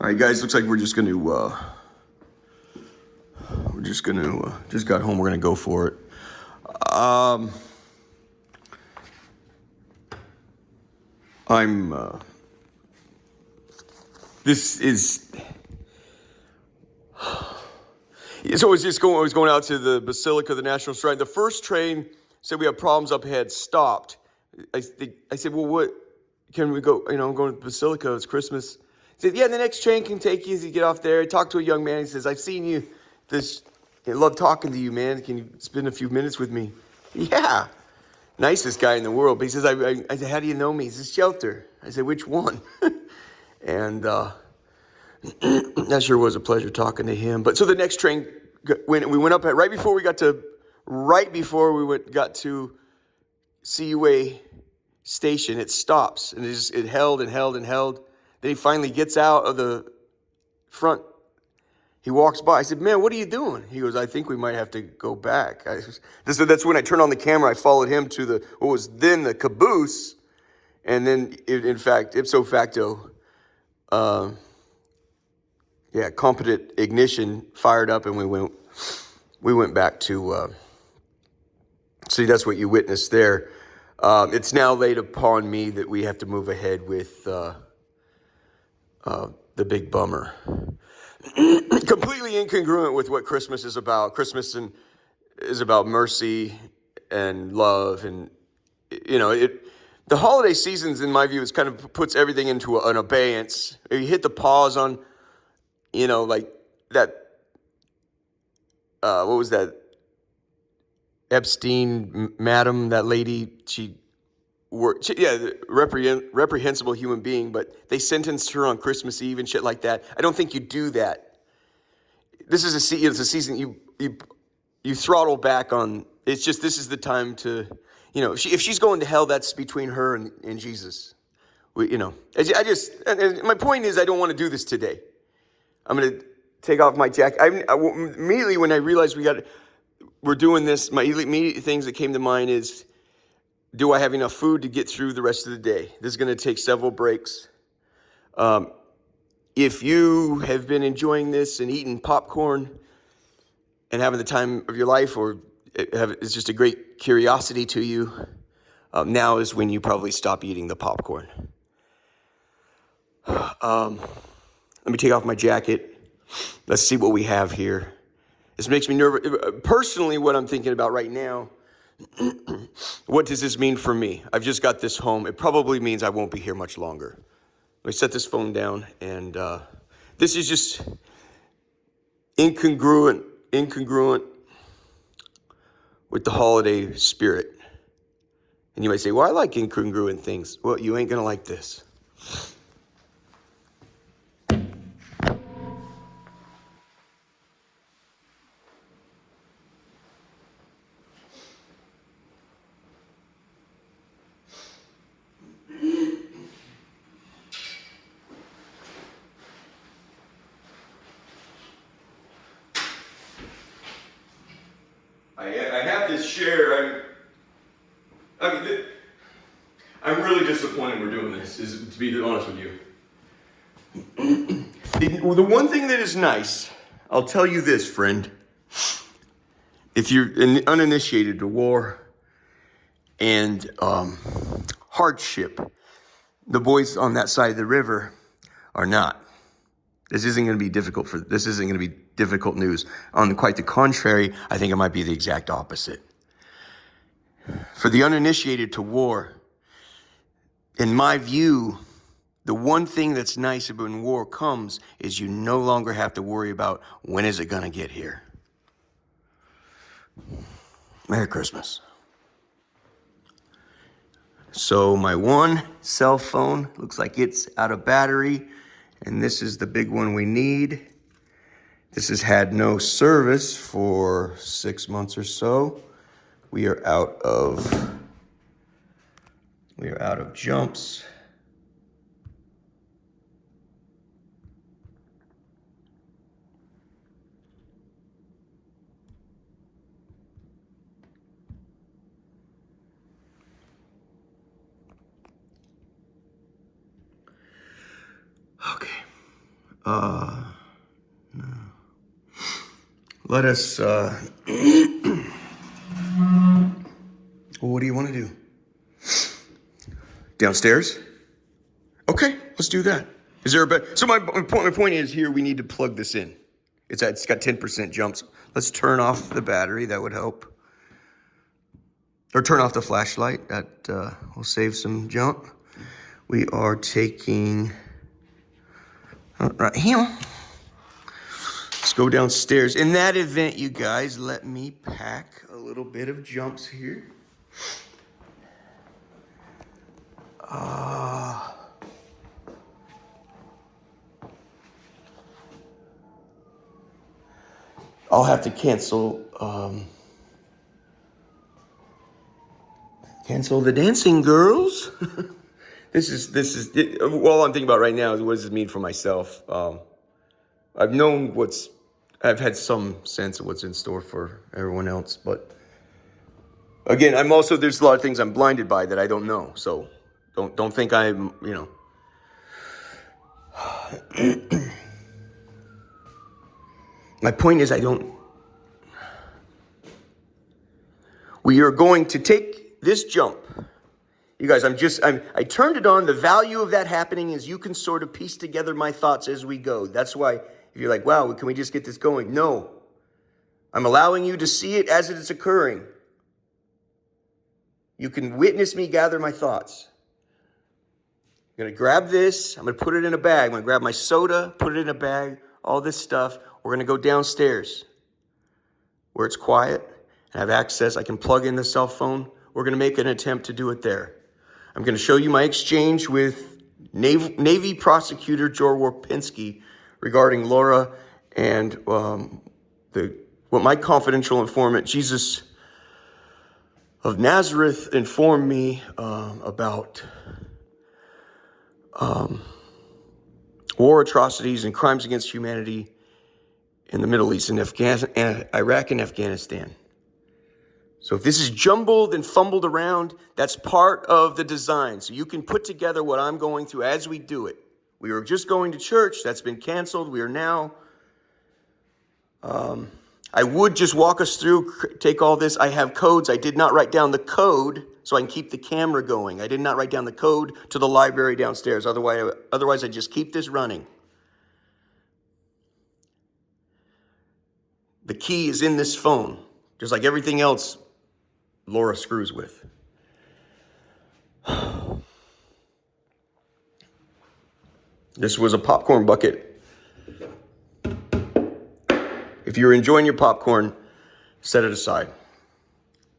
All right, guys, looks like just got home. We're gonna go for it. I'm, this is, so I was going out to the Basilica, the National Shrine. The first train said we have problems up ahead, stopped. I said, well, what, can we go, I'm going to the Basilica, it's Christmas. He said, yeah, the next train can take you as you get off there. I talked to a young man, he says, I've seen you, I love talking to you, man. Can you spend a few minutes with me? Yeah. Nicest guy in the world. But he says, I said, how do you know me? He says, Shelter. I said, which one? And that sure was a pleasure talking to him. But so the next train, when we went up at, right before we got to CUA station, it stops. And it held and held and held. Then he finally gets out of the front. He walks by. I said, man, what are you doing? He goes, I think we might have to go back. That's when I turned on the camera. I followed him to what was then the caboose. And then, in fact, ipso facto, competent ignition fired up, and we went back to, see, that's what you witnessed there. It's now laid upon me that we have to move ahead with the big bummer. Completely incongruent with what Christmas is about. Christmas is about mercy and love, and the holiday seasons, in my view, is kind of puts everything into an abeyance. You hit the pause on, like that. What was that? Epstein, madam, that lady. Reprehensible human being, but they sentenced her on Christmas Eve and shit like that. I don't think you do that. This is it's a season you throttle back on. It's just, this is the time to, if she's going to hell, that's between her and Jesus. And my point is, I don't want to do this today. I'm going to take off my jacket. Immediately when I realized we're doing this, my immediate things that came to mind is, do I have enough food to get through the rest of the day? This is going to take several breaks. If you have been enjoying this and eating popcorn and having the time of your life, or it's just a great curiosity to you, now is when you probably stop eating the popcorn. Let me take off my jacket. Let's see what we have here. This makes me nervous. Personally, what I'm thinking about right now, what does this mean for me? I've just got this home. It probably means I won't be here much longer. Let me set this phone down, and this is just incongruent with the holiday spirit. And you might say, well, I like incongruent things. Well, you ain't gonna like this. I have this share. I'm really disappointed we're doing this, to be honest with you. The one thing that is nice, I'll tell you this, friend. If you're uninitiated to war and hardship, the boys on that side of the river are not. This isn't going to be difficult news. On quite the contrary, I think it might be the exact opposite. For the uninitiated to war, in my view, the one thing that's nice about when war comes is you no longer have to worry about when is it going to get here. Merry Christmas. So my one cell phone looks like it's out of battery, and this is the big one we need. This has had no service for 6 months or so. We are out of jumps. Okay. Let us, what do you want to do? Downstairs? Okay, let's do that. Is there a better, so my point is here, we need to plug this in. It's got 10% jumps. Let's turn off the battery, that would help. Or turn off the flashlight, that will save some jump. We are taking, right here. Let's go downstairs. In that event, you guys, let me pack a little bit of jumps here. I'll have to cancel the dancing girls. This is all I'm thinking about right now is what does it mean for myself. I've had some sense of what's in store for everyone else, but again, there's a lot of things I'm blinded by that I don't know. So don't think I'm, my point is we are going to take this jump. You guys, I turned it on. The value of that happening is you can sort of piece together my thoughts as we go. That's why if you're like, wow, can we just get this going? No, I'm allowing you to see it as it is occurring. You can witness me gather my thoughts. I'm going to grab this. I'm going to put it in a bag. I'm going to grab my soda, put it in a bag, all this stuff. We're going to go downstairs where it's quiet and have access. I can plug in the cell phone. We're going to make an attempt to do it there. I'm going to show you my exchange with Navy prosecutor Joel Warpinski regarding Laura and what my confidential informant, Jesus of Nazareth, informed me about war atrocities and crimes against humanity in the Middle East, in Iraq and Afghanistan. So if this is jumbled and fumbled around, that's part of the design. So you can put together what I'm going through as we do it. We were just going to church. That's been canceled. We are now. I would just walk us through, take all this. I have codes. I did not write down the code so I can keep the camera going. I did not write down the code to the library downstairs. Otherwise I just keep this running. The key is in this phone, just like everything else Laura screws with. This was a popcorn bucket. If you're enjoying your popcorn, set it aside.